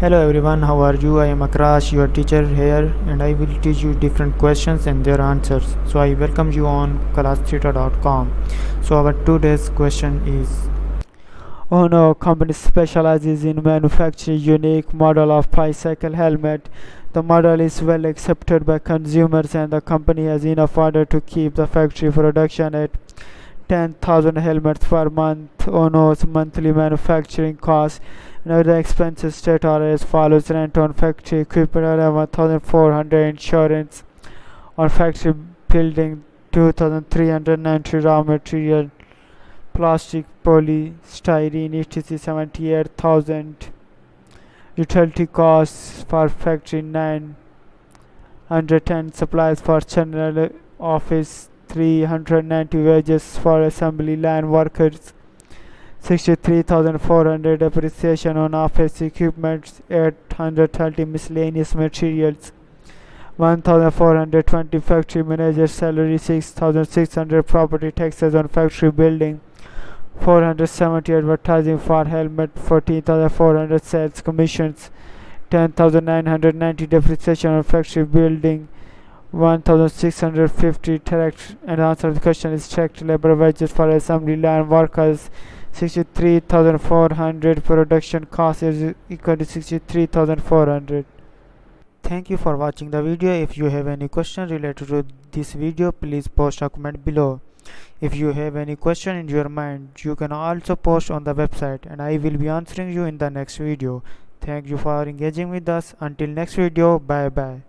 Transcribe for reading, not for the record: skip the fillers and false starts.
Hello everyone, how are you? I am Akrash, your teacher here, and I will teach you different questions and their answers. So I welcome you on classtheta.com. So our today's question is: Ohno Company specializes in manufacturing unique model of bicycle helmet. The model is well accepted by consumers and the company has enough order to keep the factory production at 10,000 helmets per month. Ohno's monthly manufacturing costs and other expenses state are as follows: rent on factory equipment 11,400, insurance on factory building 2,390, raw material plastic, polystyrene etc 78,000, utility costs for factory 910, supplies for general office 390, wages for assembly line workers 63,400, depreciation on office equipment 830, miscellaneous materials 1,420, factory manager salary 6,600, property taxes on factory building 470, advertising for helmet 14,400, sales commissions 10,990, depreciation on factory building 1,650. Direct and answer the question is direct labor wages for assembly line workers 63,400, production cost is equal to 63,400. Thank you for watching the video. If you have any question related to this video, please post a comment below. If you have any question in your mind, you can also post on the website and I will be answering you in the next video. Thank you for engaging with us. Until next video, bye bye.